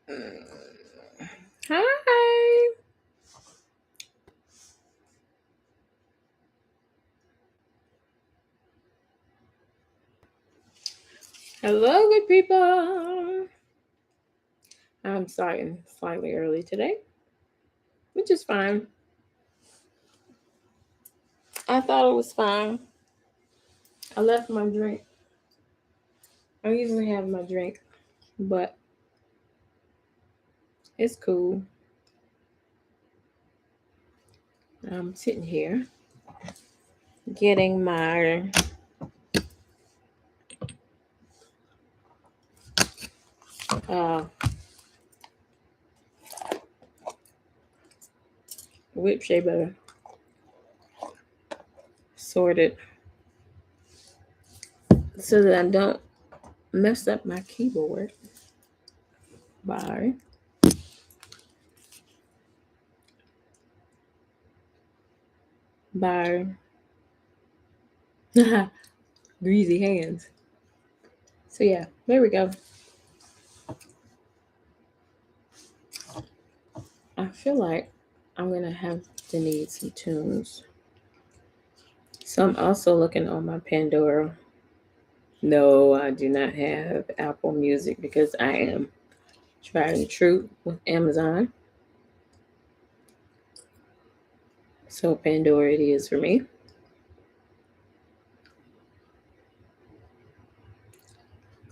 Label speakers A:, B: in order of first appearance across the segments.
A: Hi. Hello, good people. I'm starting slightly early today, which is fine. I thought it was fine. I left my drink. I usually have my drink, but it's cool. I'm sitting here getting my uh, whip shea butter sorted so that I don't mess up my keyboard by by greasy hands. So yeah, there we go. I feel like I'm gonna have to need some tunes. So I'm also looking on my Pandora. No, I do not have Apple Music because I am tried and true with Amazon. So Pandora it is for me.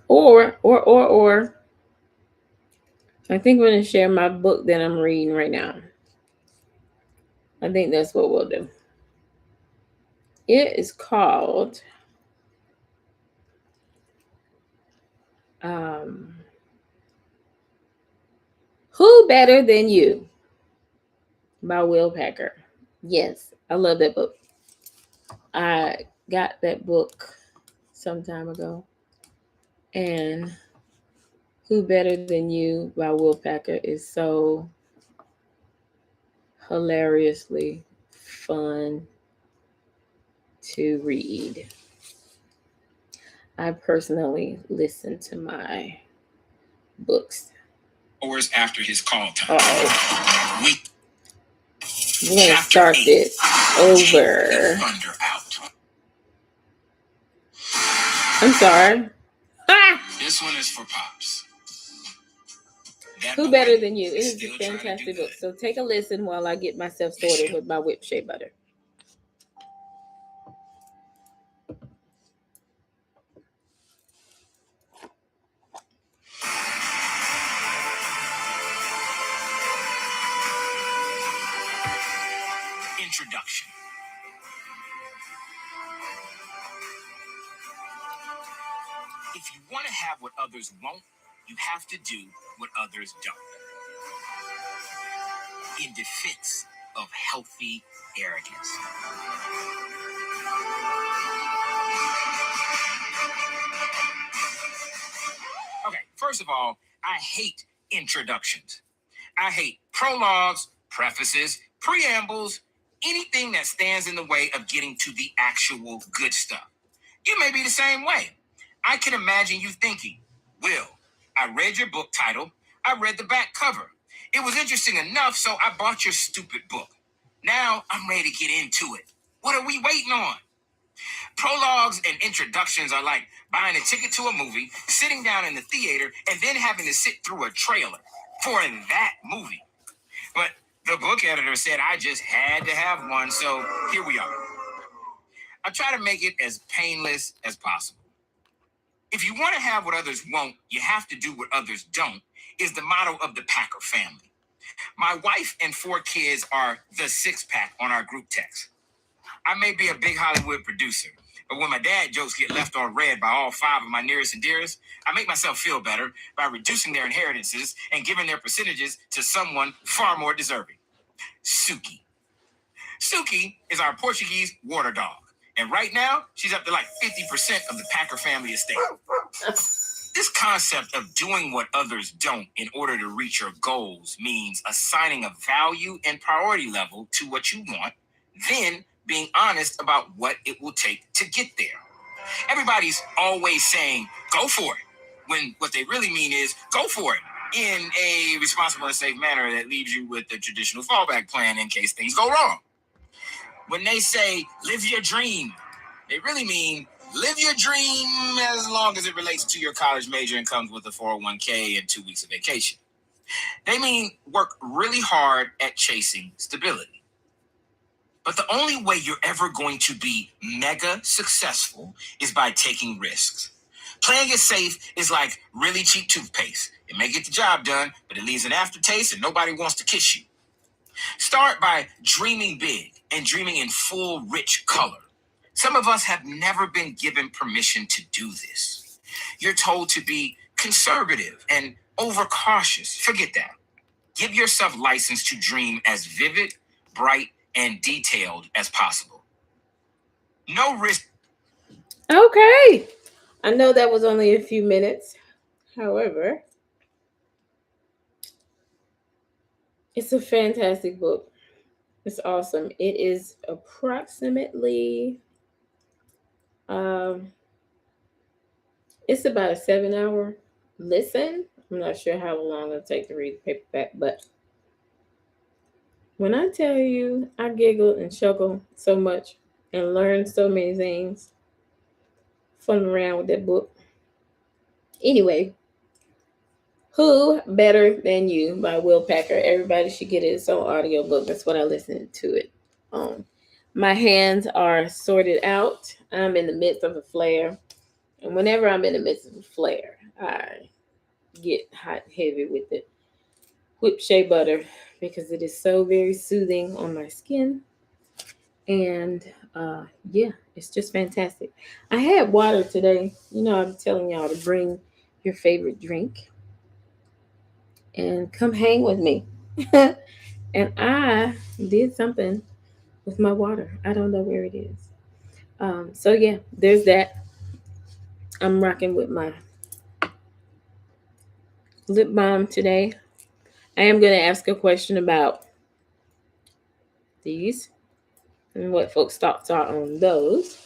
A: Or I think I'm gonna share my book that I'm reading right now. I think that's what we'll do. It is called um, Who Better Than You by Will Packer. Yes, I love that book. I got that book some time ago. And Who Better Than You by Will Packer is so hilariously fun to read. I personally listen to my books. Hours after his call time. We're going to start this over. I'm sorry. Ah! This one is for Pops. Who Better Than You? It is a fantastic book. So take a listen while I get myself sorted with my whip shea butter. Introduction. If you want to have what others won't, you have to do what others don't. In defense of healthy arrogance. Okay, first of all, I hate introductions. I hate prologues, prefaces, preambles, anything that stands in the way of getting to the actual good stuff. You may be the same way. I can imagine you thinking, Will, I read your book title. I read the back cover. It was interesting enough, so I bought your stupid book. Now I'm ready to get into it. What are we waiting on? Prologues and introductions are like buying a ticket to a movie, sitting down in the theater, and then having to sit through a trailer for that movie. But the book editor said I just had to have one, so here we are. I try to make it as painless as possible. If you want to have what others won't, you have to do what others don't, is the motto of the Packer family. My wife and 4 kids are the 6-pack on our group text. I may be a big Hollywood producer, but when my dad jokes get left on red by all 5 of my nearest and dearest, I make myself feel better by reducing their inheritances and giving their percentages to someone far more deserving. Suki. Suki is our Portuguese water dog. And right now, she's up to like 50% of the Packer family estate. This concept of doing what others don't in order to reach your goals means assigning a value and priority level to what you want, then being honest about what it will take to get there. Everybody's always saying, go for it, when what they really mean is, go for it, in a responsible and safe manner that leaves you with the traditional fallback plan in case things go wrong. When they say live your dream, they really mean live your dream as long as it relates to your college major and comes with a 401k and 2 weeks of vacation. They mean work really hard at chasing stability. But the only way you're ever going to be mega successful is by taking risks. Playing it safe is like really cheap toothpaste. It may get the job done, but it leaves an aftertaste and nobody wants to kiss you. Start by dreaming big and dreaming in full, rich color. Some of us have never been given permission to do this. You're told to be conservative and overcautious. Forget that. Give yourself license to dream as vivid, bright, and detailed as possible. No risk.
B: Okay. I know that was only a few minutes. However, it's a fantastic book. It's awesome. It is approximately um it's about a 7 hour listen. I'm not sure how long it'll take to read the paperback, but when I tell you I giggled and chuckled so much and learned so many things from around with that book. Anyway, Who Better Than You by Will Packer. Everybody should get it. It's on audiobook. That's what I listened to it on. My hands are sorted out. I'm in the midst of a flare. And whenever I'm in the midst of a flare, I get hot and heavy with it. Whipped shea butter because it is so very soothing on my skin. And yeah, it's just fantastic. I had water today. You know, I'm telling y'all to bring your favorite drink and come hang with me. And I did something with my water. I don't know where it is. So yeah, there's that. I'm rocking with my lip balm today. I am going to ask a question about these and what folks' thoughts are on those.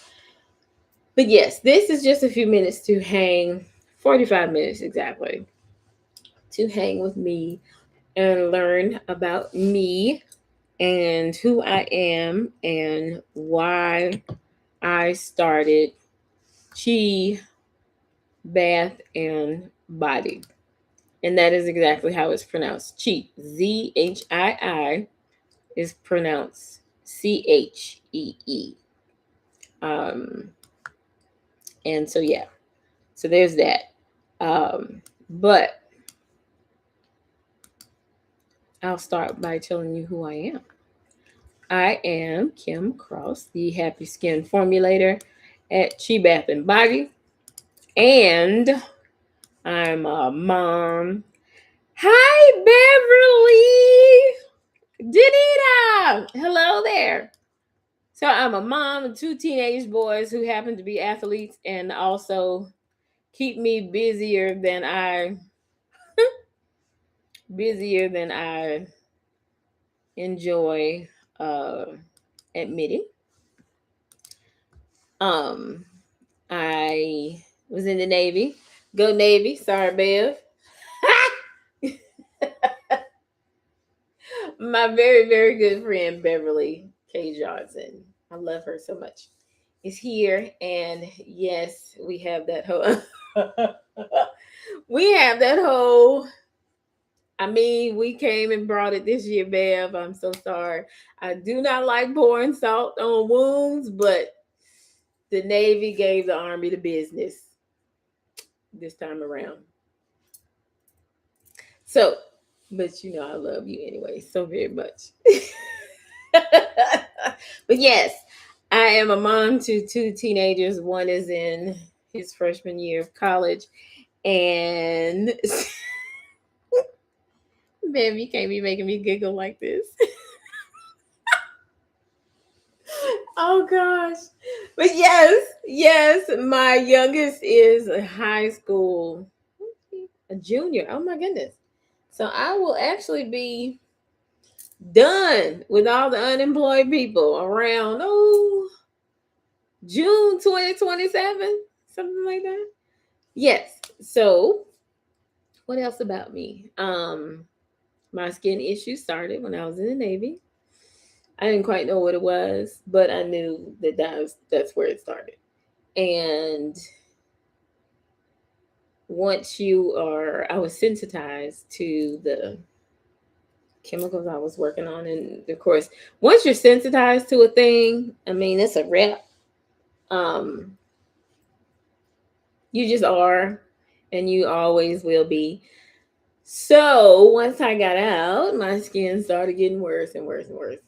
B: But yes, this is just a few minutes to hang, 45 minutes exactly, to hang with me and learn about me and who I am and why I started Zhi Bath and Body. And that is exactly how it's pronounced. Chi, Zhii, is pronounced Chee. Um, and so, yeah. So there's that. But I'll start by telling you who I am. I am Kim Cross, the Happy Skin Formulator at Zhi Bath and Body. And I'm a mom. Hi, Beverly! Danita! Hello there. So I'm a mom of two teenage boys who happen to be athletes and also keep me busier than I enjoy uh, admitting. Um, I was in the Navy. Go Navy. Sorry, Bev. My very, very good friend Beverly K. Johnson. I love her so much. Is here, and yes, we have that whole. We have that whole. I mean, we came and brought it this year, Bev. I'm so sorry. I do not like pouring salt on wounds, but the Navy gave the Army the business this time around. So, but you know, I love you anyway, so very much. But yes, I am a mom to two teenagers. One is in his freshman year of college, and baby, you can't be making me giggle like this. Oh gosh. But yes, my youngest is a high school, a junior. Oh my goodness. So I will actually be done with all the unemployed people around June 2027, something like that. Yes. So What else about me? My skin issue started when I was in the Navy. I didn't quite know what it was, but I knew that's where it started. And I was sensitized to the chemicals I was working on, and of course, once you're sensitized to a thing, I mean, it's a wrap. Um, you just are, and you always will be. So once I got out, my skin started getting worse and worse and worse.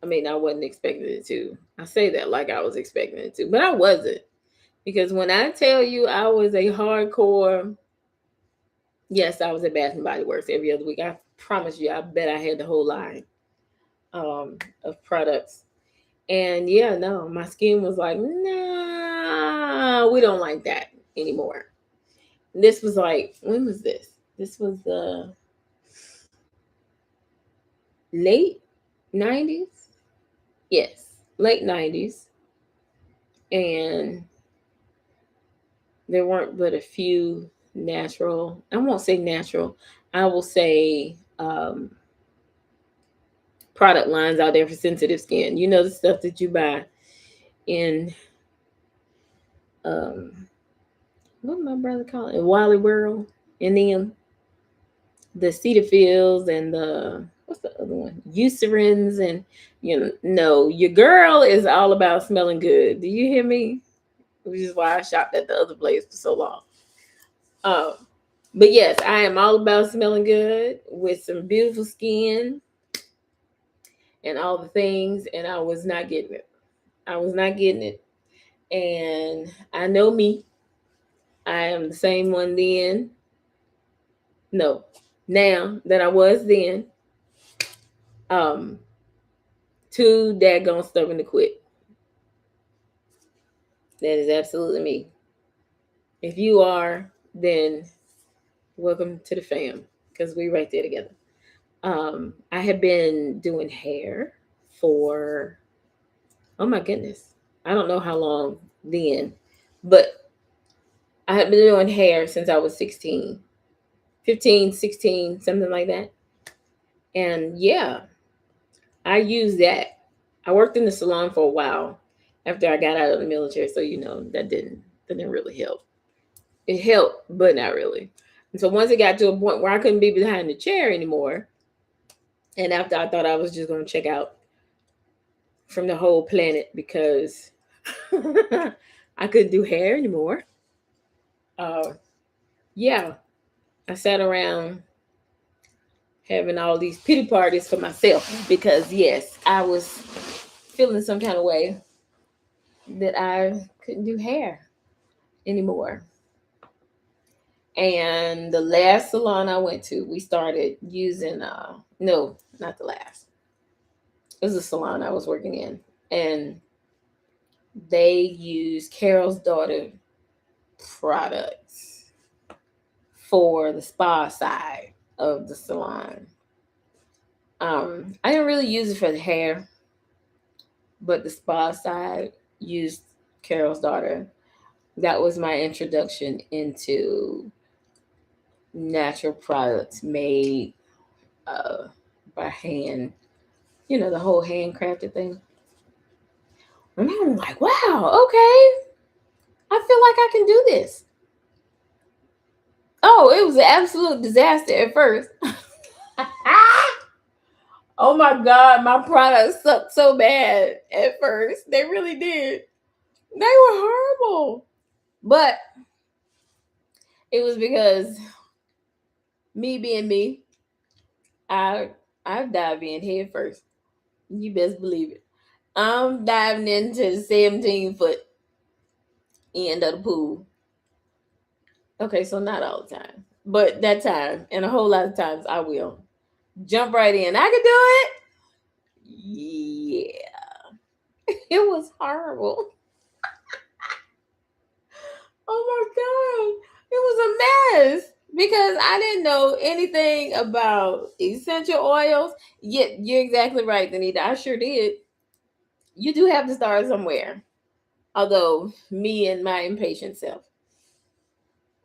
B: I mean, I wasn't expecting it to. I say that like I was expecting it to, but I wasn't. Because when I tell you I was a hardcore, yes, I was at Bath and Body Works every other week. I promise you, I bet I had the whole line of products. And yeah, no, my skin was like, nah, we don't like that anymore. This was like, when was this? This was the late 90s. Yes, late 90s. And there weren't but a few natural, I won't say natural, I will say product lines out there for sensitive skin. You know, the stuff that you buy in, um, what my brother call it? Wally World. And then the Cetaphils and the, what's the other one? Eucerins. And, you know, no, your girl is all about smelling good. Do you hear me? Which is why I shopped at the other place for so long. Um, but yes, I am all about smelling good with some beautiful skin and all the things, and I was not getting it. I was not getting it. And I know me. I am the same one then. No, now that I was then. Um, Too daggone stubborn to quit. That is absolutely me. If you are, then welcome to the fam, because we right there together. I have been doing hair for, oh my goodness, I don't know how long then, but I have been doing hair since I was 16, 15, 16, something like that. And yeah, I used that. I worked in the salon for a while after I got out of the military, so you know that didn't really help. It helped, but not really. And so once it got to a point where I couldn't be behind the chair anymore, and after I thought I was just going to check out from the whole planet because I couldn't do hair anymore. Uh, yeah, I sat around having all these pity parties for myself because yes, I was feeling some kind of way that I couldn't do hair anymore. And the last salon I went to, we started using no, not the last. It was a salon I was working in, and they used Carol's daughter products for the spa side of the salon. I didn't really use it for the hair, but the spa side used Carol's daughter. That was my introduction into natural products made uh, by hand. You know, the whole handcrafted thing. And I'm like, wow, okay, I feel like I can do this. Oh, it was an absolute disaster at first. Oh my God, my products sucked so bad at first. They really did. They were horrible. But it was because me being me, I I dive in head first. You best believe it. I'm diving into the 17-foot end of the pool. Okay, so not all the time. But that time and a whole lot of times I will. Jump right in. I can do it. Yeah. It was horrible. Oh my God. It was a mess because I didn't know anything about essential oils. Yet you're exactly right, Danita. I sure did. You do have to start somewhere. Although me and my impatient self.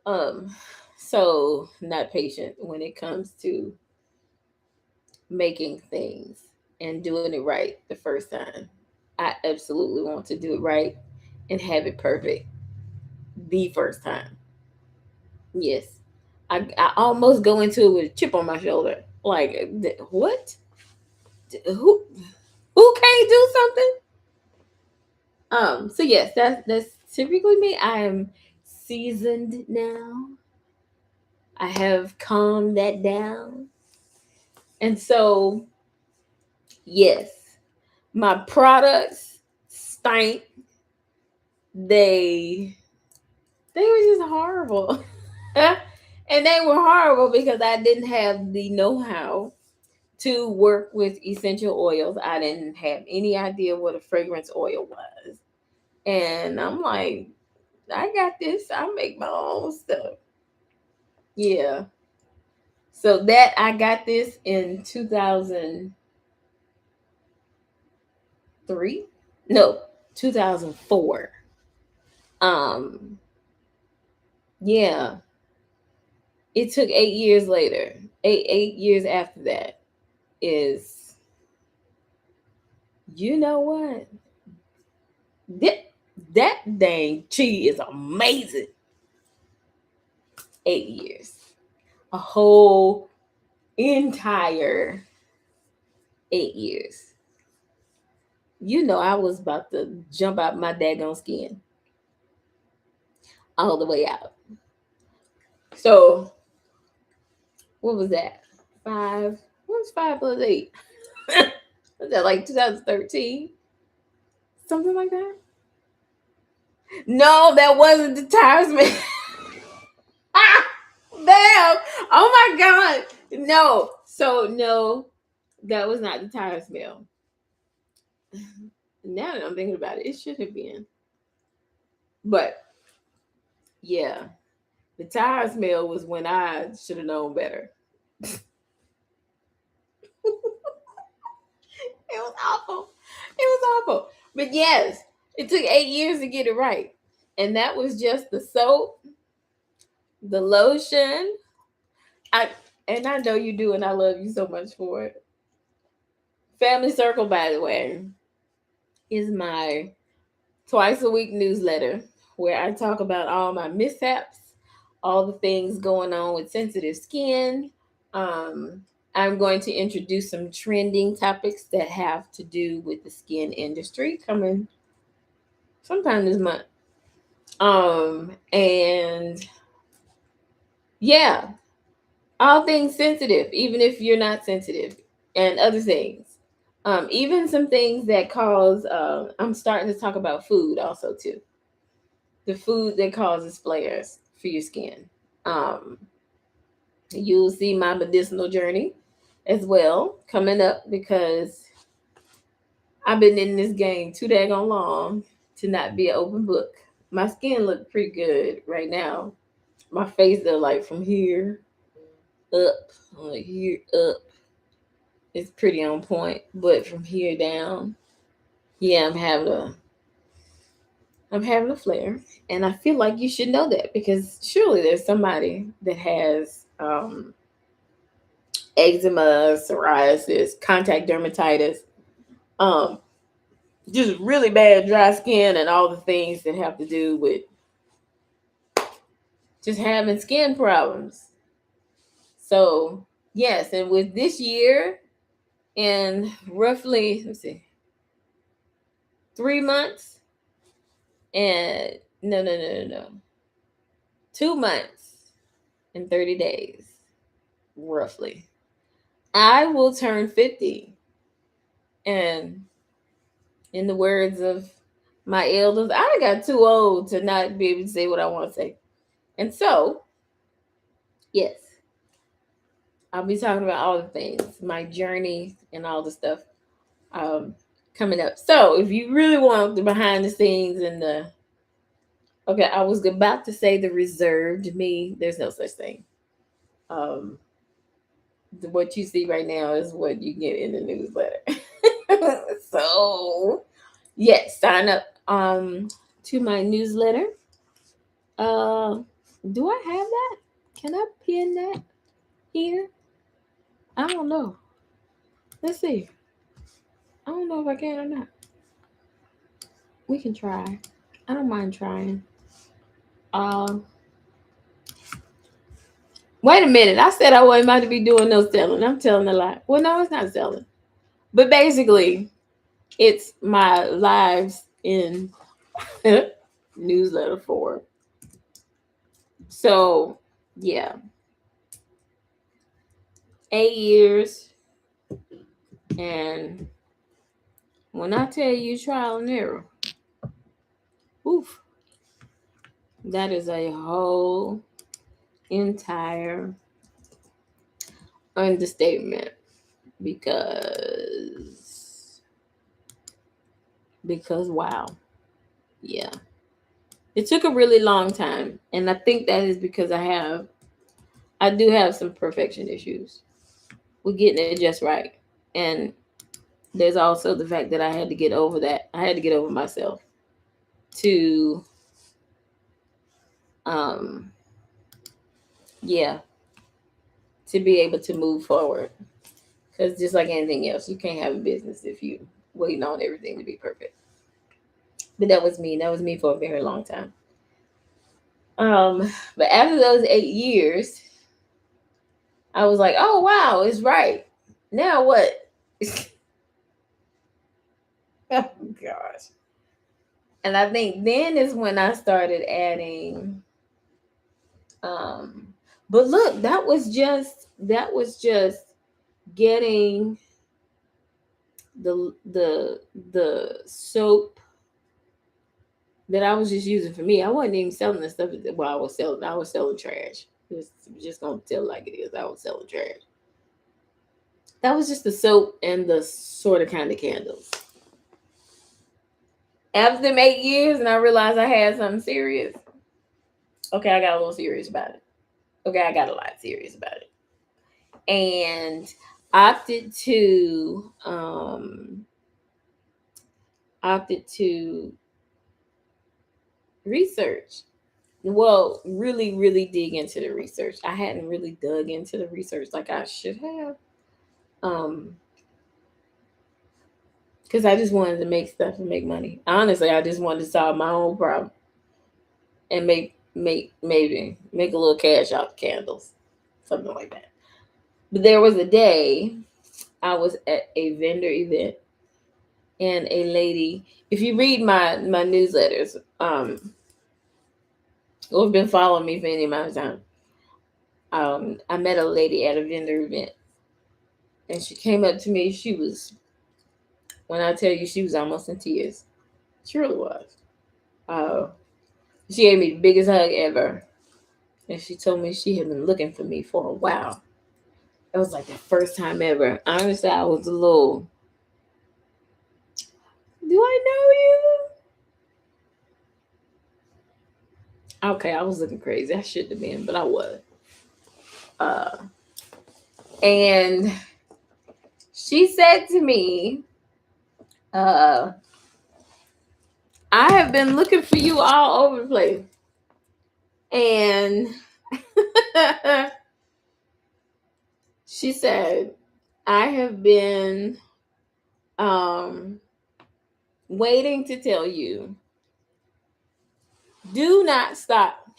B: Um so not patient when it comes to making things and doing it right the first time. I absolutely want to do it right and have it perfect the first time. Yes. I almost go into it with a chip on my shoulder. Like, what? Who can't do something? So yes, that's typically me. I am seasoned now. I have calmed that down. And so, yes, my products stank. They they were just horrible. And they were horrible because I didn't have the know-how to work with essential oils. I didn't have any idea what a fragrance oil was. And I'm like, I got this. I make my own stuff. Yeah. So that I got this in 2003. No, 2004. Um yeah, it took 8 years later. 8 years after that is, you know what? That dang chi is amazing. 8 years. A whole entire 8 years. You know, I was about to jump out my daggone skin all the way out. So, what was that? Five. What was 5 plus 8? Was that like 2013? Something like that? No, that wasn't the tires man. Ah, damn. Oh my God. No. So, no, that was not the tire smell. Now that I'm thinking about it, it should have been. But yeah, the tire smell was when I should have known better. It was awful. It was awful. But yes, it took 8 years to get it right. And that was just the soap, the lotion. I and I know you do, and I love you so much for it. Family Circle, by the way, is my twice a week newsletter where I talk about all my mishaps, all the things going on with sensitive skin. Um, I'm going to introduce some trending topics that have to do with the skin industry coming sometime this month. And yeah, all things sensitive, even if you're not sensitive, and other things. Even some things that cause. I'm starting to talk about food also too. The food that causes flares for your skin. Um, you'll see my medicinal journey as well coming up because I've been in this game too daggone long to not be an open book. My skin look pretty good right now. My face though, like from here up, like here up, it's pretty on point. But from here down, yeah, I'm having a flare, and I feel like you should know that because surely there's somebody that has eczema, psoriasis, contact dermatitis, um, just really bad dry skin, and all the things that have to do with just having skin problems. So yes, and with this year in roughly, let's see, 3 months, and no, 2 months and 30 days, roughly, I will turn 50. And in the words of my elders, I got too old to not be able to say what I want to say. And so, yes, I'll be talking about all the things, my journey and all the stuff um, coming up. So, if you really want the behind the scenes and the, okay, I was about to say the reserved me. There's no such thing. Um, what you see right now is what you get in the newsletter. So, yes, sign up to my newsletter. Uh, do I have that? Can I pin that here? I don't know. Let's see. I don't know if I can or not. We can try. I don't mind trying. Uh, Wait a minute. I said I wasn't about to be doing no selling. I'm telling a lie. Well, no, it's not selling. But basically, it's my lives in newsletter form. So, yeah, 8 years. And when I tell you trial and error, oof, that is a whole entire understatement because wow, yeah, it took a really long time, and I think that is because I do have some perfection issues with getting it just right, and there's also the fact that I had to get over that. I had to get over myself to um yeah, to be able to move forward. Because just like anything else, you can't have a business if you waiting on everything to be perfect. But that was me. That was me for a very long time. But after those 8 years, I was like, oh wow, it's right. Now what? Oh gosh. And I think then is when I started adding um but look, that was just getting the soap that I was just using for me. I wasn't even selling the stuff that well, I was selling trash. Just gonna tell like it is. I was selling trash. That was just the soap and the sort of kind of candles. After them 8 years and I realized I had something serious. Okay, I got a little serious about it. Okay, I got a lot serious about it. And opted to opted to research. Well, really, really dig into the research. I hadn't really dug into the research like I should have. Um, because I just wanted to make stuff and make money. Honestly, I just wanted to solve my own problem and maybe make a little cash out the candles, something like that. But there was a day I was at a vendor event and a lady. If you read my newsletters, or have been following me for any amount of time, I met a lady at a vendor event, and she came up to me. She was, when I tell you, she was almost in tears. She really was. Uh, she gave me the biggest hug ever, and she told me she had been looking for me for a while. It was like the first time ever. Honestly, I was a little. Do I know you? Okay, I was looking crazy. I shouldn't have been, but I was. Uh, and she said to me, uh, I have been looking for you all over the place. And she said, I have been um, waiting to tell you, do not stop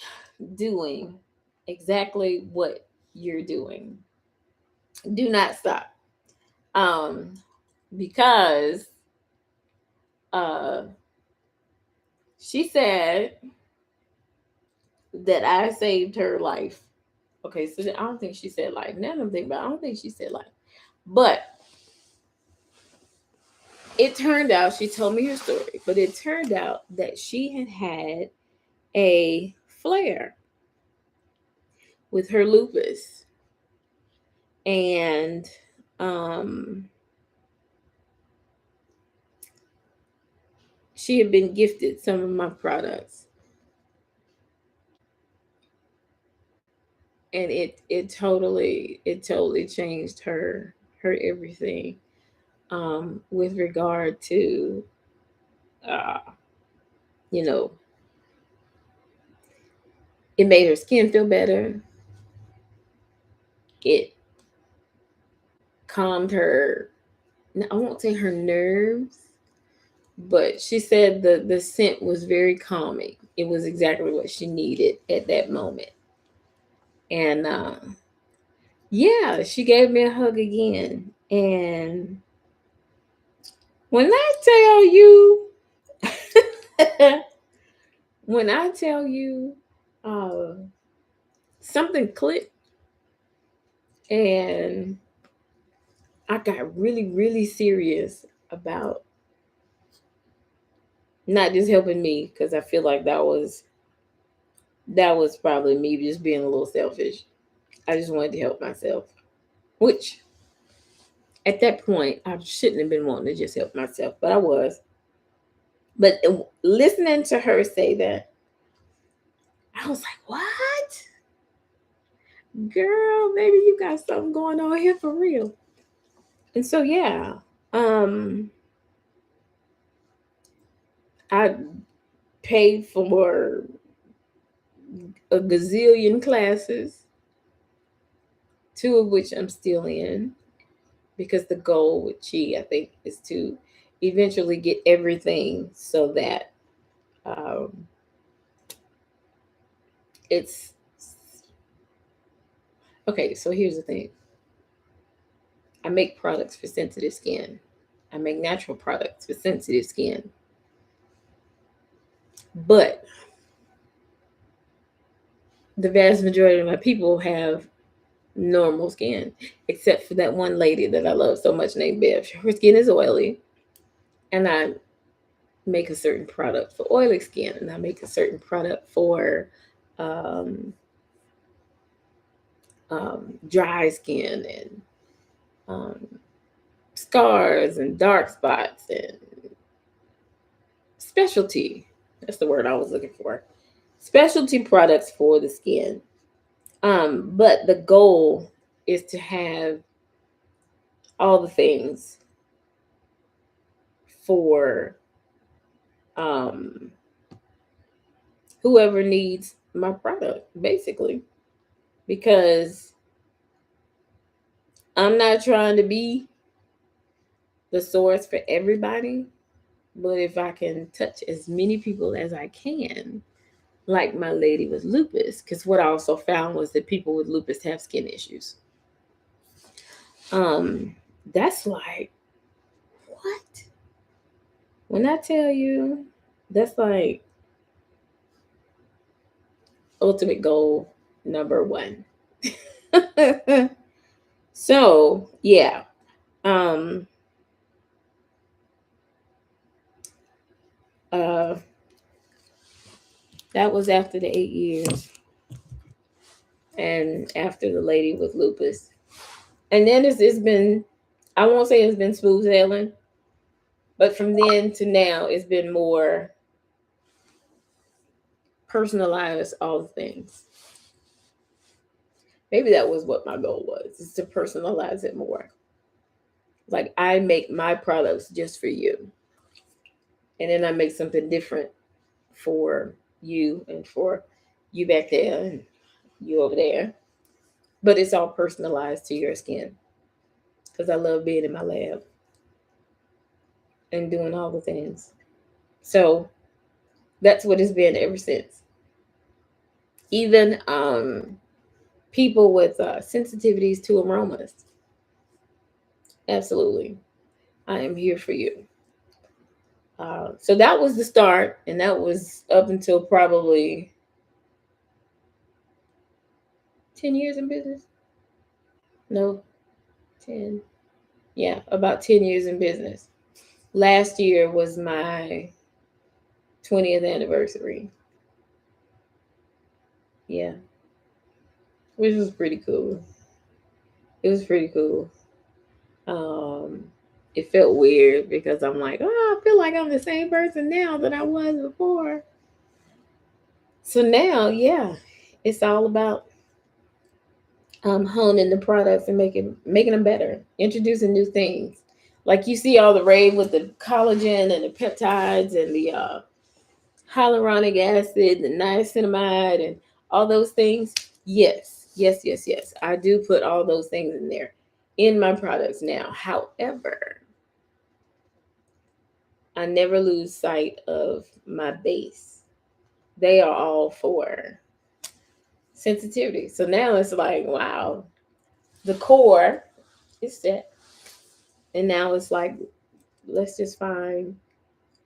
B: doing exactly what you're doing. Do not stop. Um, because uh, she said that I saved her life. Okay, so I don't think she said life. Now I'm thinking about it, I don't think she said life. But it turned out, she told me her story, but it turned out that she had a flare with her lupus. And um, she had been gifted some of my products. And it totally changed her everything with regard to uh, you know, it made her skin feel better. It calmed her, I won't say her nerves, but she said the scent was very calming. It was exactly what she needed at that moment. And yeah, she gave me a hug again. And when I tell you, when I tell you, uh, something clicked, and I got really, really serious about not just helping me, because I feel like that was probably me just being a little selfish. I just wanted to help myself, which at that point I shouldn't have been wanting to just help myself, but I was. But listening to her say that, I was like, "What, girl? Maybe you got something going on here for real." And so yeah, um, I paid for a gazillion classes, two of which I'm still in, because the goal with Chi, I think, is to eventually get everything so that um, it's okay. So here's the thing: I make products for sensitive skin. I make natural products for sensitive skin, but the vast majority of my people have normal skin, except for that one lady that I love so much named Bev. Her skin is oily, and I make a certain product for oily skin, and I make a certain product for um, dry skin and um, scars and dark spots and specialty. That's the word I was looking for. Specialty products for the skin. But the goal is to have all the things for um, whoever needs my product, basically. Because I'm not trying to be the source for everybody, but if I can touch as many people as I can, like my lady with lupus, because what I also found was that people with lupus have skin issues. Um, that's like, what? When I tell you, that's like ultimate goal number one. So yeah, um, uh, that was after the 8 years, and after the lady with lupus, and then it's been, I won't say it's been smooth sailing, but from then to now, it's been more personalized, all the things. Maybe that was what my goal was, is to personalize it more. Like, I make my products just for you, and then I make something different for you and for you back there and you over there. But it's all personalized to your skin, because I love being in my lab and doing all the things. So that's what it's been ever since. Even people with sensitivities to aromas, absolutely, I am here for you. So that was the start, and that was up until probably 10 years in business. No, 10. Yeah, about 10 years in business. Last year was my 20th anniversary. Yeah, which was pretty cool. It was pretty cool. Um, it felt weird because I'm like, oh, I feel like I'm the same person now that I was before. So now, yeah, it's all about honing the products and making them better, introducing new things. Like, you see all the rave with the collagen and the peptides and the hyaluronic acid, the niacinamide, and all those things. Yes, Yes, yes, yes. I do put all those things in there in my products now. However, I never lose sight of my base. They are all for sensitivity. So now it's like, wow, the core is set. And now it's like, let's just find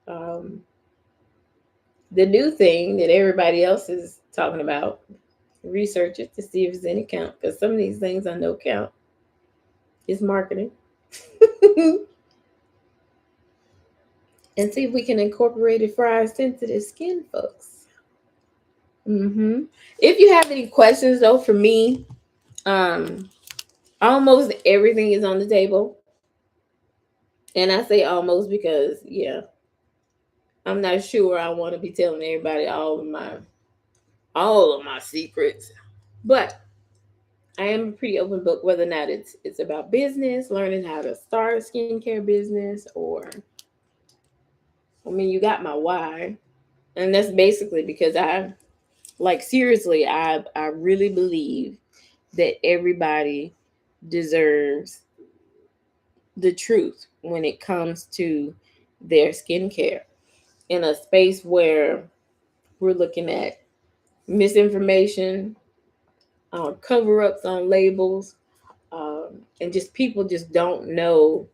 B: um, the new thing that everybody else is talking about, research it to see if it's any count. Because some of these things I know count is marketing. And see if we can incorporate it for our sensitive skin folks. hmm If you have any questions though for me, um, almost everything is on the table. And I say almost because yeah, I'm not sure I want to be telling everybody all of my secrets. But I am a pretty open book, whether or not it's about business, learning how to start a skincare business, or I mean, you got my why, and that's basically because I like seriously, I really believe that everybody deserves the truth when it comes to their skincare in a space where we're looking at misinformation, cover ups on labels, and just people just don't know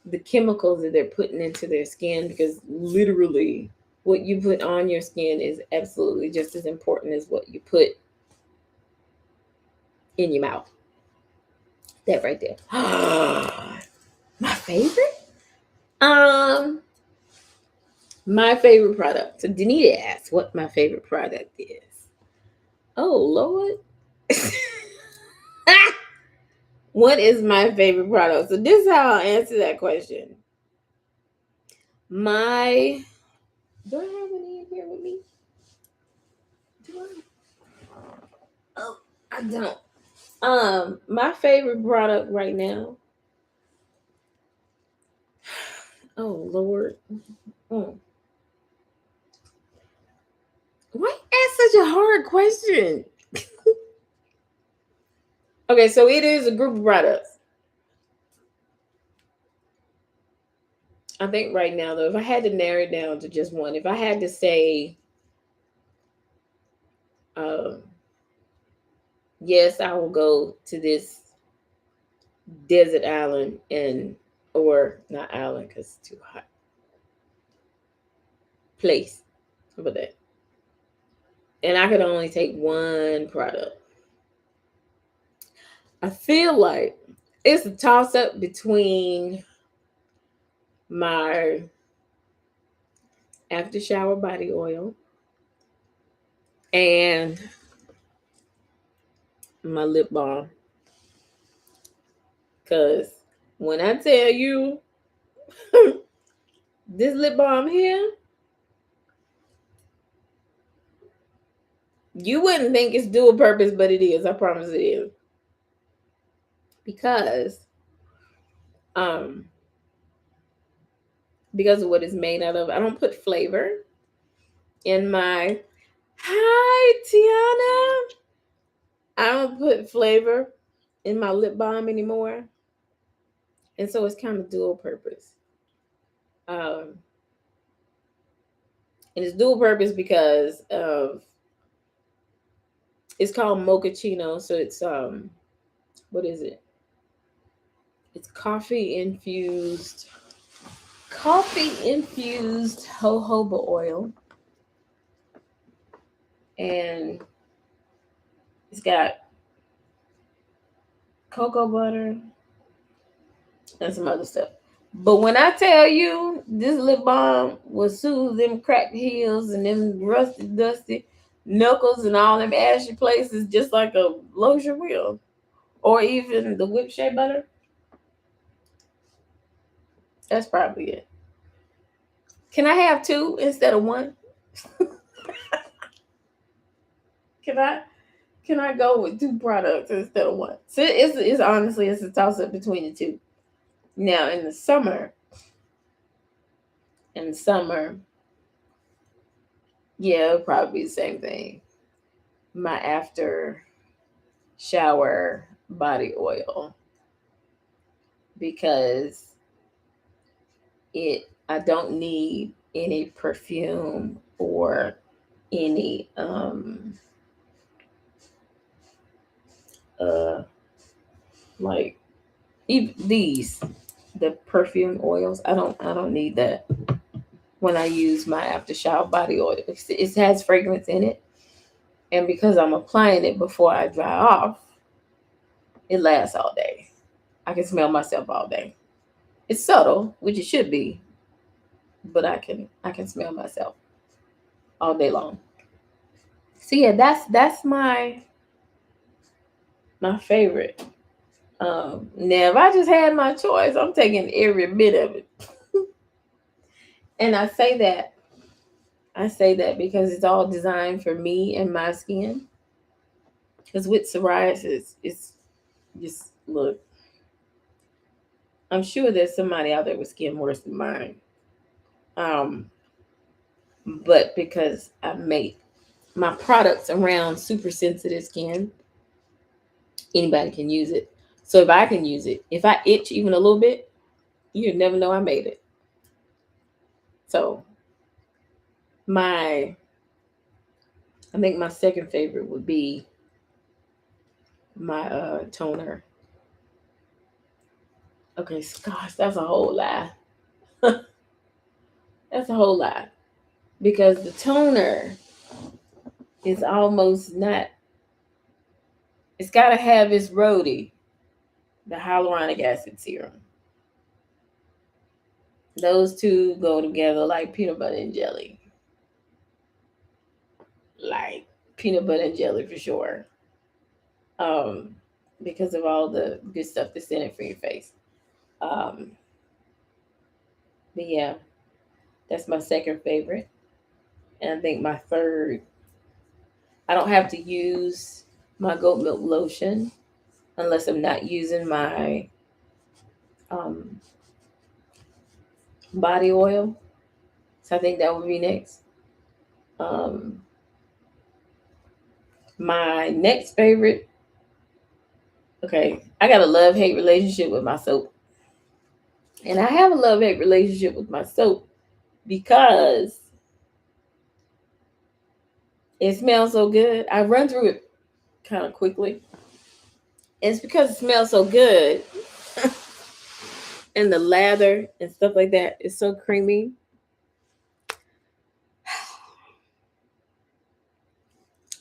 B: the chemicals that they're putting into their skin because literally what you put on your skin is absolutely just as important as what you put in your mouth. That right there. My favorite? Um, my favorite product. So Danita asked what my favorite product is. Oh Lord. What is my favorite product? So this is how I'll answer that question. My do I have any in here with me? Do I? Oh, I don't. My favorite product right now. Oh Lord. Mm. Why ask such a hard question? Okay, so it is a group of products. I think right now though, if I had to narrow it down to just one, if I had to say, um, yes, I will go to this desert island and or not island because it's too hot place. How about that? And I could only take one product. I feel like it's a toss up between my after shower body oil and my lip balm. Cause when I tell you this lip balm here, you wouldn't think it's dual purpose, but it is. I promise it is. Because um because of what it's made out of. I don't put flavor in my hi Tiana. I don't put flavor in my lip balm anymore. And so it's kind of dual purpose. Um and it's dual purpose because of it's called mochaccino. So it's what is it? It's coffee infused jojoba oil, and it's got cocoa butter and some other stuff. But when I tell you this lip balm will soothe them cracked heels and them rusty, dusty knuckles and all them ashy places just like a lotion will, or even the whip shea butter, that's probably it. Can I have two instead of one? Can I? Can I go with two products instead of one? So it's honestly it's a toss up between the two. Now in the summer, yeah, it'll probably be the same thing. My after shower body oil because I don't need any perfume or any uh like even these the perfume oils. I don't need that when I use my after shower body oil. It has fragrance in it, and because I'm applying it before I dry off, it lasts all day. I can smell myself all day. It's subtle, which it should be, but I can smell myself all day long. So yeah, that's my favorite. Now if I just had my choice, I'm taking every bit of it. And I say that because it's all designed for me and my skin. Because with psoriasis, it's just look. I'm sure there's somebody out there with skin worse than mine. Um, but because I make my products around super sensitive skin, anybody can use it. So if I can use it, if I itch even a little bit, you'd never know I made it. So my, I think my second favorite would be my toner. Okay, gosh, that's a whole lie. That's a whole lie because the toner is almost not. It's got to have its Rhodey, the hyaluronic acid serum. Those two go together like peanut butter and jelly. Like peanut butter and jelly for sure. Um, because of all the good stuff that's in it for your face. Um, but yeah, that's my second favorite. And I think my third, I don't have to use my goat milk lotion unless I'm not using my um, body oil. So I think that would be next. Um, my next favorite, okay, I got a love hate relationship with my soap. And I have a love hate relationship with my soap because it smells so good. I run through it kind of quickly. And it's because it smells so good. And the lather and stuff like that is so creamy.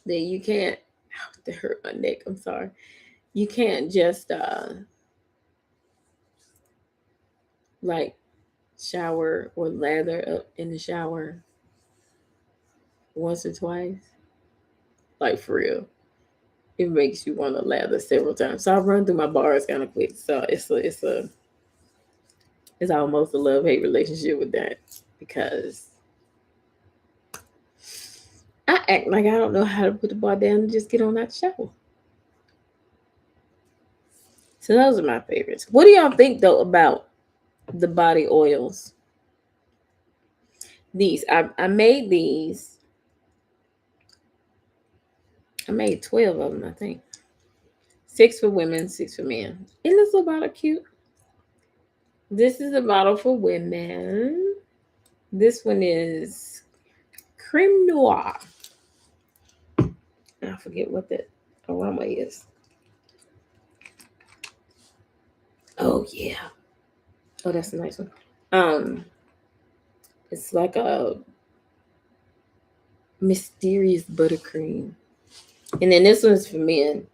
B: That you can't, that hurt my neck. I'm sorry. You can't just like shower or lather up in the shower once or twice. Like for real. It makes you want to lather several times. So I run through my bars kind of quick. So it's almost a love hate relationship with that because I act like I don't know how to put the bar down and just get on that shower. So those are my favorites. What do y'all think though about the body oils? These I made these. I made 12 of them, I think. 6 for women, 6 for men. Isn't this a bottle cute? This is a bottle for women. This one is Creme Noir. I forget what that aroma is. Oh yeah. Oh, that's a nice one. It's like a mysterious buttercream. And then this one's for men.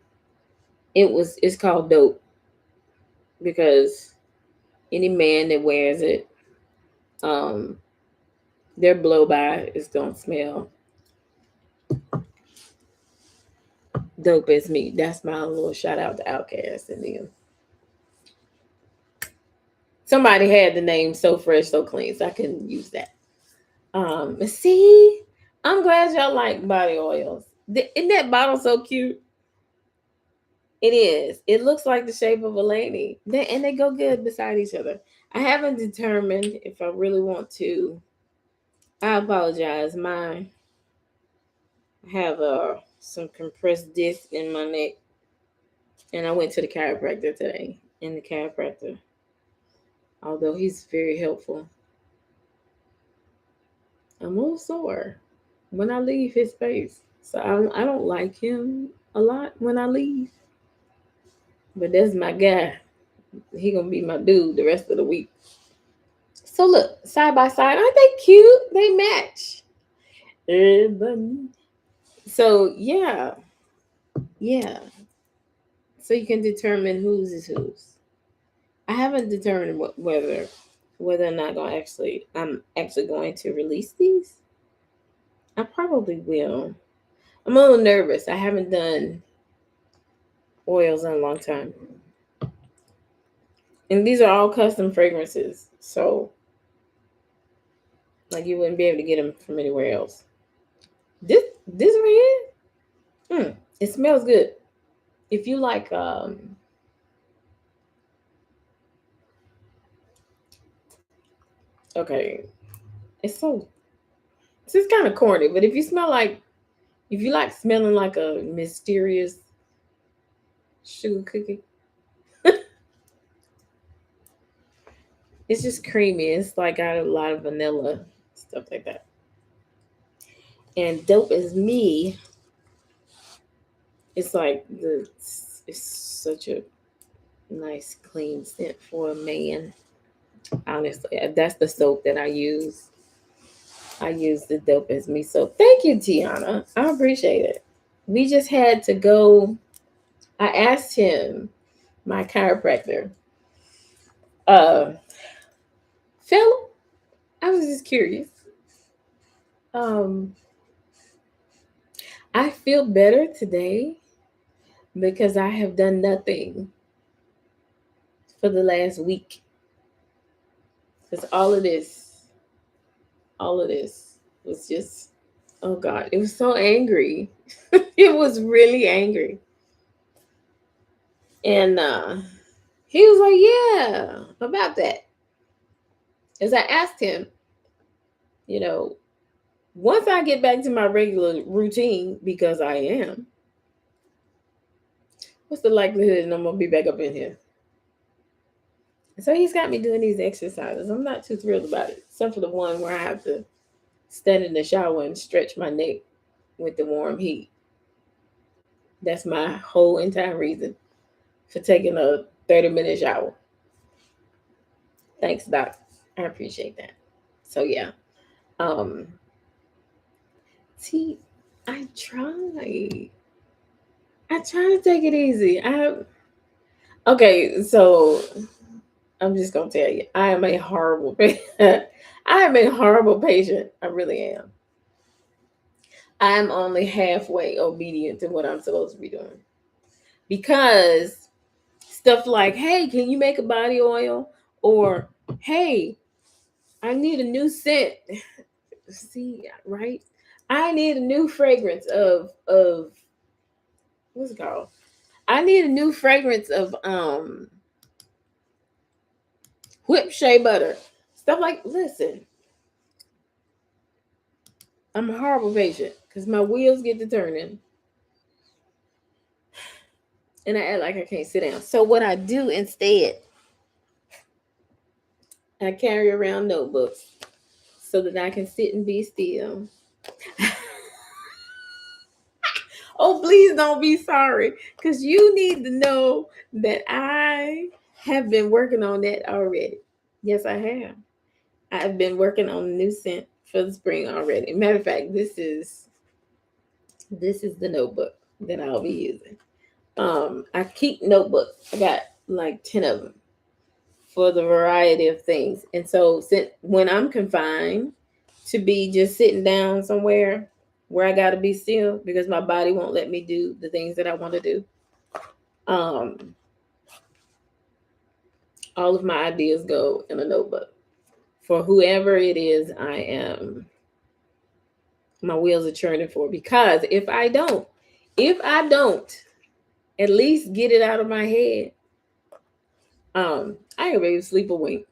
B: It's called Dope because any man that wears it, um, their blow by is gonna smell dope as me. That's my little shout out to Outcast and them. Somebody had the name So Fresh, So Clean, so I couldn't use that. See, I'm glad y'all like body oils. Isn't that bottle so cute? It is. It looks like the shape of a lady. And they go good beside each other. I haven't determined if I really want to. I apologize. I have some compressed disc in my neck. And I went to the chiropractor today. And the chiropractor, although he's very helpful, I'm a little sore when I leave his space. So I don't like him a lot when I leave. But that's my guy. He gonna be my dude the rest of the week. So look, side by side, aren't they cute? They match. Bunny. So yeah. So you can determine whose is whose. I haven't determined whether or not I'm actually going to release these. I probably will. I'm a little nervous. I haven't done oils in a long time, and these are all custom fragrances. So like you wouldn't be able to get them from anywhere else. This right here, it smells good. If you like, okay, it's so this is kind of corny, but if you like smelling like a mysterious sugar cookie, it's just creamy. It's like got a lot of vanilla stuff like that. And dope as me, it's like it's such a nice clean scent for a man. Honestly, that's the soap that I use. I use the dope as me soap. Thank you, Tiana. I appreciate it. We just had to go. I asked him, my chiropractor, uh, Phil. I was just curious. Um, I feel better today because I have done nothing for the last week. Because all of this was just, oh God, it was so angry. It was really angry. And he was like, yeah, about that. As I asked him, you know, once I get back to my regular routine, because I am, what's the likelihood that I'm going to be back up in here? So he's got me doing these exercises. I'm not too thrilled about it, except for the one where I have to stand in the shower and stretch my neck with the warm heat. That's my whole entire reason for taking a 30-minute shower. Thanks, Doc. I appreciate that. So yeah. Um see, I try. I try to take it easy. Okay, so I'm just gonna tell you, I am a horrible I am a horrible patient. I really am. I'm only halfway obedient to what I'm supposed to be doing. Because stuff like, hey, can you make a body oil? Or hey, I need a new scent. See, right? I need a new fragrance of what's it called? I need a new fragrance of whipped shea butter. Stuff like listen, I'm a horrible patient because my wheels get to turning and I act like I can't sit down. So what I do instead, I carry around notebooks so that I can sit and be still. Oh, please don't be sorry because you need to know that I have been working on that already. Yes, I have. I've been working on a new scent for the spring already. Matter of fact, this is the notebook that I'll be using. I keep notebooks. I got like 10 of them for the variety of things. And so since when I'm confined to be just sitting down somewhere where I gotta be still because my body won't let me do the things that I want to do. Um, all of my ideas go in a notebook. For whoever it is I am my wheels are churning for because if I don't at least get it out of my head, I ain't ready to sleep a wink.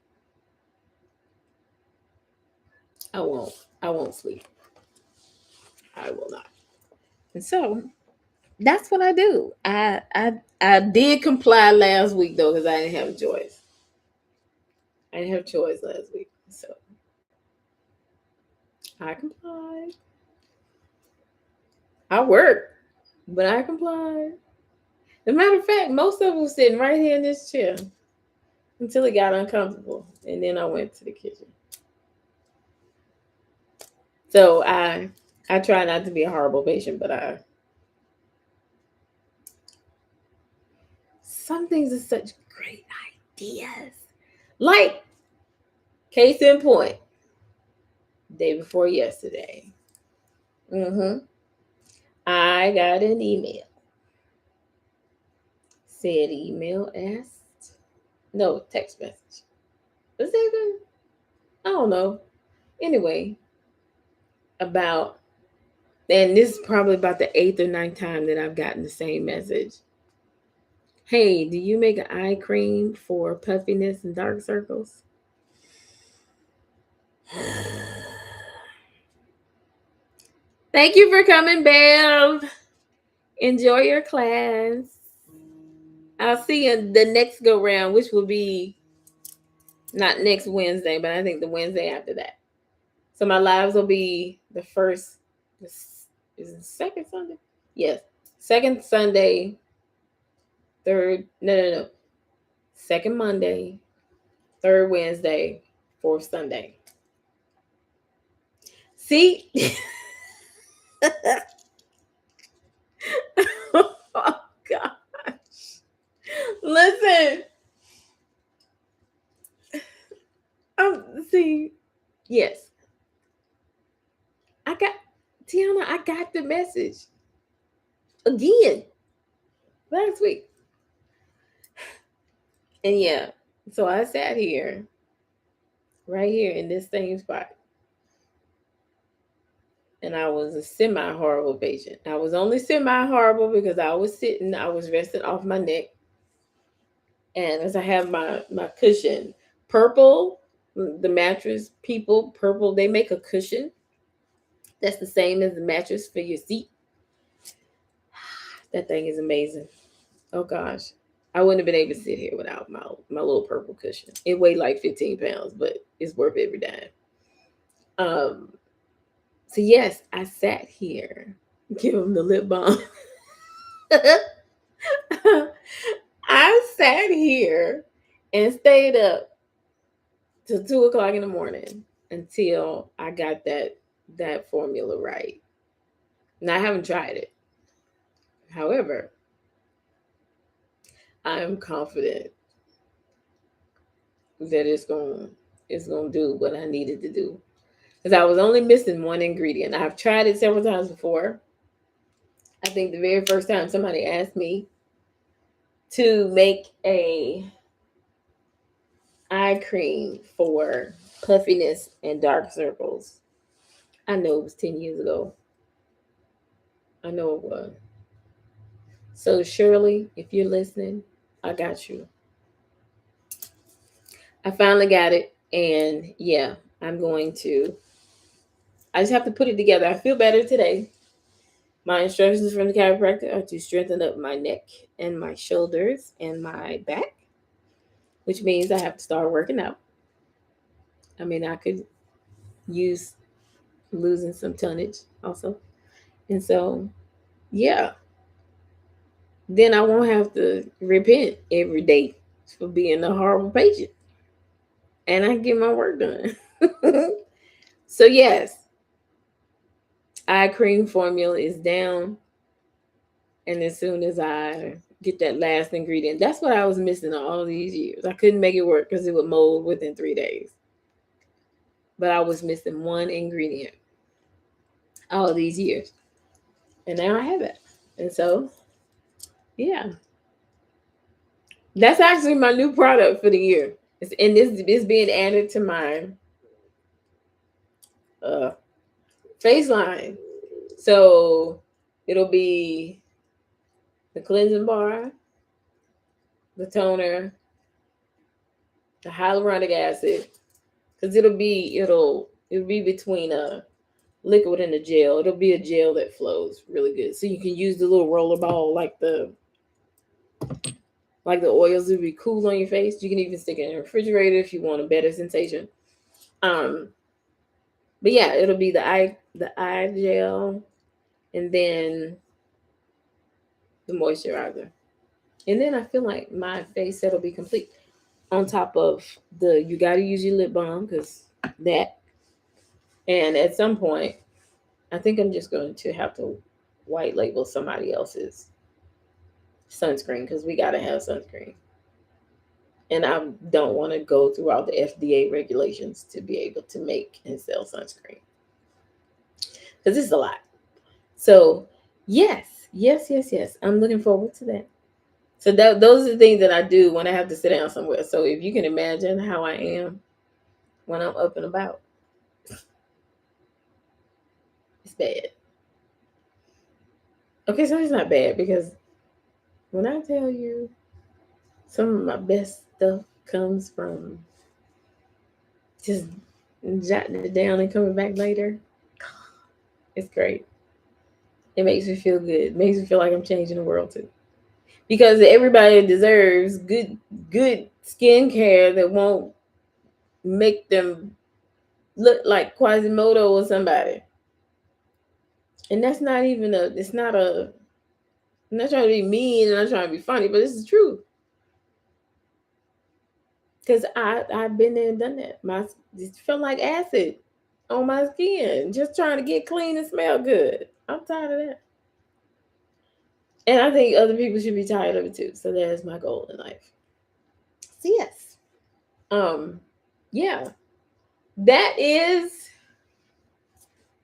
B: I won't. I won't sleep. I will not. And so, that's what I do. I did comply last week though because I didn't have a choice. I didn't have a choice last week, so I complied. I worked, but I complied. As a matter of fact, most of them was sitting right here in this chair until it got uncomfortable, and then I went to the kitchen. So I try not to be a horrible patient, but some things are such great ideas. Like case in point, day before yesterday. I got an email. Said email asked. No, text message. Was that good? I don't know. Anyway, about, and this is probably about the 8th or 9th time that I've gotten the same message. Hey, do you make an eye cream for puffiness and dark circles? Thank you for coming, Bev. Enjoy your class. I'll see you the next go round, which will be not next Wednesday, but I think the Wednesday after that. So my lives will be the first, is it the second Sunday? Yes. Second Sunday, third, no. Second Monday, third Wednesday, fourth Sunday. See? Oh gosh. Listen. See. Yes. I got Tiana, I got the message. Again. Last week. And yeah. So I sat here. Right here in this same spot. And I was a semi-horrible patient. I was only semi-horrible because I was sitting, I was resting off my neck. And as I have my cushion, purple, the mattress people, purple, they make a cushion that's the same as the mattress for your seat. That thing is amazing. Oh gosh. I wouldn't have been able to sit here without my little purple cushion. It weighed like 15 pounds, but it's worth every dime. So yes, I sat here, give him the lip balm. I sat here and stayed up till 2 o'clock in the morning until I got that formula right. And I haven't tried it. However, I am confident that it's gonna do what I needed to do. Because I was only missing one ingredient. I've tried it several times before. I think the very first time somebody asked me to make a eye cream for puffiness and dark circles. I know it was 10 years ago. I know it was. So Shirley, if you're listening, I got you. I finally got it. And yeah, I just have to put it together. I feel better today. My instructions from the chiropractor are to strengthen up my neck and my shoulders and my back, which means I have to start working out. I mean, I could use losing some tonnage also. And so, yeah, then I won't have to repent every day for being a horrible patient. And I can get my work done. So, yes, eye cream formula is down. And as soon as I get that last ingredient, that's what I was missing all these years. I couldn't make it work because it would mold within 3 days. But I was missing one ingredient all these years. And now I have it. And so, yeah. That's actually my new product for the year. And this is being added to my face line. So it'll be the cleansing bar, the toner, the hyaluronic acid, because it'll be between liquid in a gel. It'll be a gel that flows really good. So you can use the little roller ball like the oils would be cool on your face. You can even stick it in the refrigerator if you want a better sensation. Um, but yeah, it'll be the eye gel and then the moisturizer. And then I feel like my face set will be complete. On top of the you gotta use your lip balm because that. And at some point, I think I'm just going to have to white label somebody else's sunscreen because we gotta have sunscreen. And I don't want to go through all the FDA regulations to be able to make and sell sunscreen because it's a lot. So yes, yes, yes, yes. I'm looking forward to that. So those are the things that I do when I have to sit down somewhere. So if you can imagine how I am when I'm up and about, it's bad. Okay, so it's not bad because when I tell you some of my best stuff comes from just jotting it down and coming back later, it's great. It makes me feel good. It makes me feel like I'm changing the world too. Because everybody deserves good skincare that won't make them look like Quasimodo or somebody. And that's not even a it's not a I'm not trying to be mean and I'm not trying to be funny, but this is true. Because I've been there and done that. My it felt like acid on my skin, just trying to get clean and smell good. I'm tired of that. And I think other people should be tired of it too. So that is my goal in life. So yes. Um, yeah. That is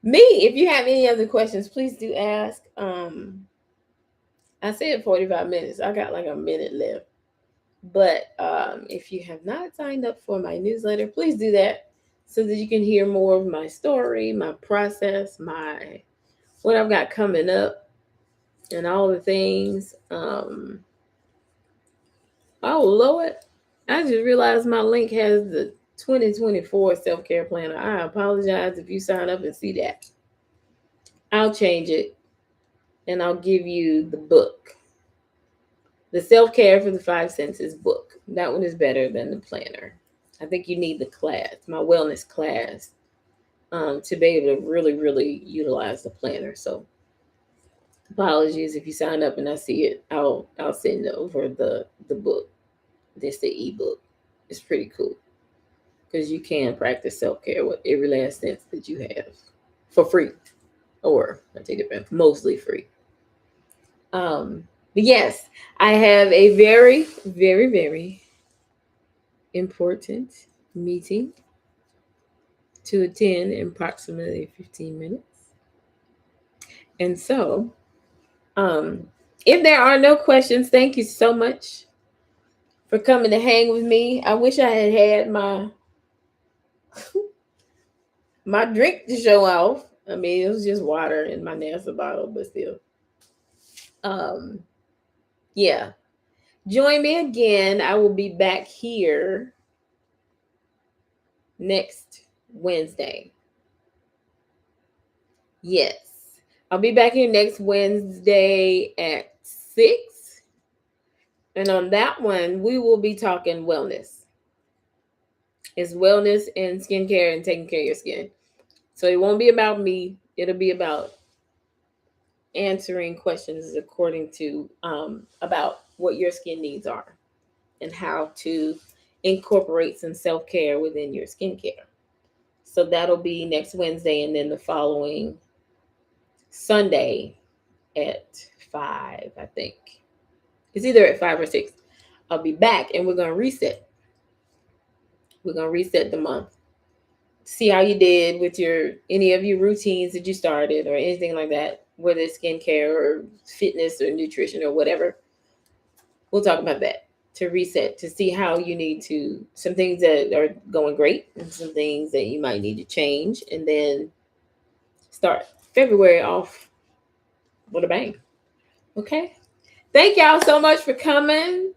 B: me. If you have any other questions, please do ask. I said 45 minutes. I got like a minute left. But if you have not signed up for my newsletter, please do that so that you can hear more of my story, my process, my what I've got coming up, and all the things. Oh Lord, I just realized my link has the 2024 self care planner. I apologize if you sign up and see that. I'll change it and I'll give you the book. The Self Care for the Five Senses book. That one is better than the planner. I think you need the class, my wellness class, to be able to really, really utilize the planner. So apologies if you sign up and I see it. I'll send over the book. This the ebook. It's pretty cool because you can practice self care with every last cent that you have for free, or I take it back, mostly free. But yes, I have a very, very, very important meeting to attend in approximately 15 minutes. And so, um, if there are no questions, thank you so much for coming to hang with me. I wish I had had my drink to show off. I mean, it was just water in my NASA bottle, but still. Um, yeah. Join me again. I will be back here next Wednesday. Yes. I'll be back here next Wednesday at 6. And on that one, we will be talking wellness. It's wellness and skincare and taking care of your skin. So it won't be about me. It'll be about answering questions according to about what your skin needs are and how to incorporate some self-care within your skincare. So that'll be next Wednesday and then the following Sunday at 5, I think. It's either at 5 or 6. I'll be back and we're going to reset. We're going to reset the month. See how you did with your any of your routines that you started or anything like that, whether it's skincare or fitness or nutrition or whatever. We'll talk about that to reset, to see how you need to, some things that are going great and some things that you might need to change, and then start February off with a bang. Okay. Thank y'all so much for coming.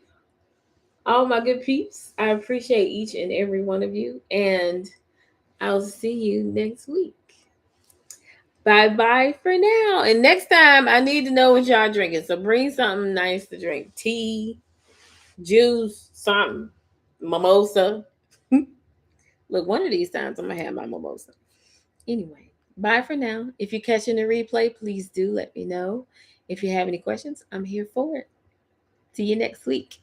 B: All my good peeps. I appreciate each and every one of you. And I'll see you next week. Bye for now. And next time, I need to know what y'all drinking. So bring something nice to drink: tea, juice, something, mimosa. Look, one of these times I'm gonna have my mimosa. Anyway, bye for now. If you're catching the replay, please do let me know. If you have any questions, I'm here for it. See you next week.